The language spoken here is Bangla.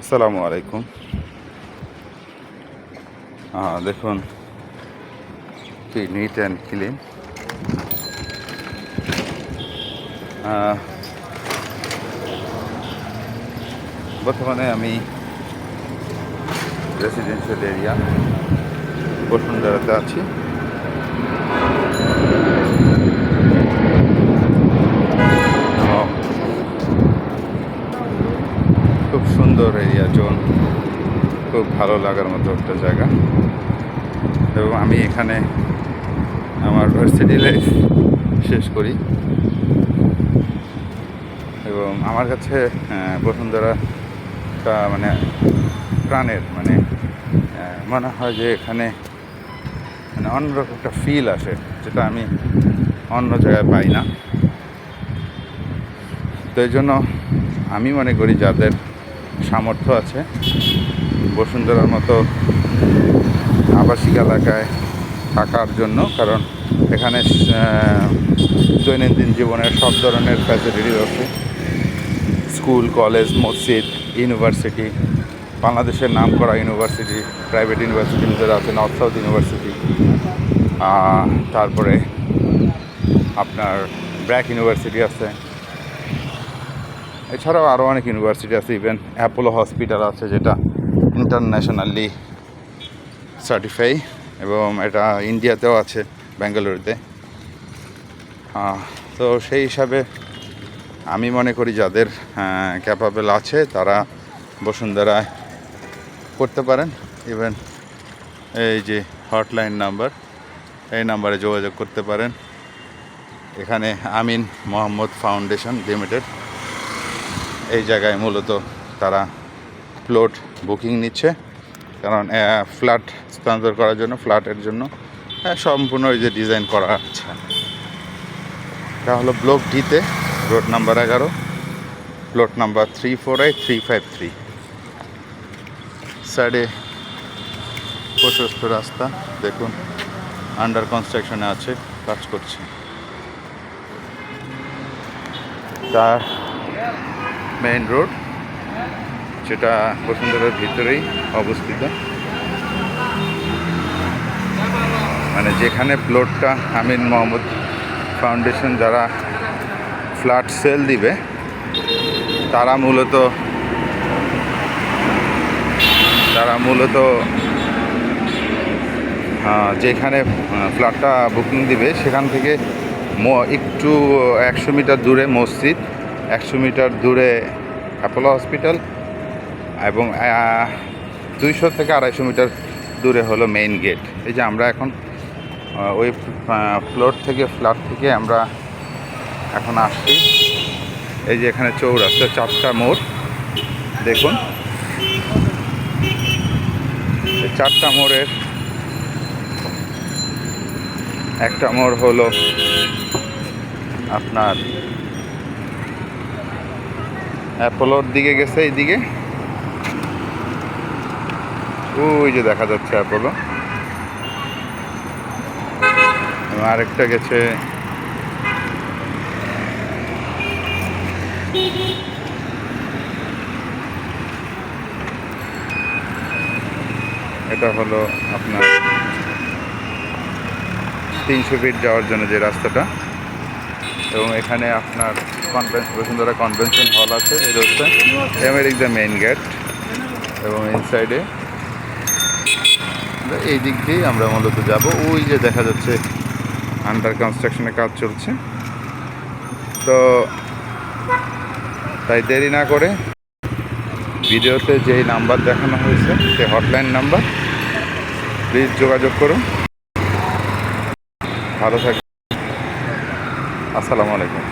আসসালামু আলাইকুম। দেখুন কি নিট অ্যান্ড ক্লিন। বর্তমানে আমি রেসিডেন্সিয়াল এরিয়া বসুন্ধরাতে আছি। খুব সুন্দর এরিয়া জোন, খুব ভালো লাগার মতো একটা জায়গা। এবং আমি এখানে আমার ভার্সিটি লাইফ শেষ করি এবং আমার কাছে বসুন্ধরাটা মানে প্রাণের মনে হয় যে এখানে অন্যরকম একটা ফিল আসে, যেটা আমি অন্য জায়গায় পাই না। তো এই জন্য আমি মনে করি যাদের সামর্থ্য আছে বসুন্ধরার মতো আবাসিক এলাকায় থাকার জন্য, কারণ এখানে দৈনন্দিন জীবনের সব ধরনের ফ্যাসিলিটিস আছে। স্কুল, কলেজ, মসজিদ, ইউনিভার্সিটি, বাংলাদেশের নাম করা ইউনিভার্সিটি, প্রাইভেট ইউনিভার্সিটির ভিতরে আছে নর্থ সাউথ ইউনিভার্সিটি, তারপরে আপনার ব্র্যাক ইউনিভার্সিটি আছে, এছাড়াও আরও অনেক ইউনিভার্সিটি আছে। ইভেন অ্যাপোলো হসপিটাল আছে, যেটা ইন্টারন্যাশনালি সার্টিফাই, এবং এটা ইন্ডিয়াতেও আছে, বেঙ্গালুরুতে। তো সেই হিসাবে আমি মনে করি যাদের ক্যাপাবেল আছে তারা বসুন্ধরায় করতে পারেন। ইভেন এই যে হটলাইন নাম্বার, এই নাম্বারে যোগাযোগ করতে পারেন। এখানে আমিন মোহাম্মদ ফাউন্ডেশন লিমিটেড এই জায়গায় মূলত তারা প্লট বুকিং নিচ্ছে, কারণ ফ্ল্যাট স্থানান্তর করার জন্য, ফ্ল্যাটের জন্য সম্পূর্ণ এই যে ডিজাইন করা আছে। এটা হলো ব্লক ডিতে, রোড নাম্বার 11, প্লট নাম্বার 348353। সাইডে প্রশস্ত রাস্তা, দেখুন আন্ডার কনস্ট্রাকশনে আছে, কাজ করছে। তার মেইন রোড, যেটা বসুন্ধরার ভিতরেই অবস্থিত, যেখানে প্লটটা আমিন মোহাম্মদ ফাউন্ডেশন যারা ফ্ল্যাট সেল দিবে, তারা মূলত যেখানে ফ্ল্যাটটা বুকিং দিবে সেখান থেকে একটু 100 মিটার দূরে মসজিদ, 100 মিটার দূরে অ্যাপোলো হসপিটাল, এবং 200 থেকে 250 মিটার দূরে হলো মেইন গেট। এই যে আমরা এখন ওই ফ্ল্যাট থেকে আমরা এখন আসছি। এই যে এখানে চৌরাস্তা, 4টা মোড়, দেখুন 4টা মোড়ের একটা মোড় হলো আপনার অ্যাপোলোর দিকে গেছে, এইদিকে ওই যে দেখা যাচ্ছে অ্যাপোলো, আরেকটা গেছে এটা হলো আপনার 300 ফিট যাওয়ার জন্য যে রাস্তাটা। এবং এখানে আপনার বসুন্ধরা কনভেনশন হল আছে এই রাস্তায়, এমেরিক দ্য মেইন গেট, এবং ইনসাইডে এই দিক দিয়েই আমরা মূলত যাব। ওই যে দেখা যাচ্ছে আন্ডার কনস্ট্রাকশনের কাজ চলছে। তো তাই দেরি না করে ভিডিওতে যেই নাম্বার দেখানো হয়েছে, সেই হটলাইন নাম্বার, প্লিজ যোগাযোগ করুন। ভালো থাকবেন। আসসালামু আলাইকুম।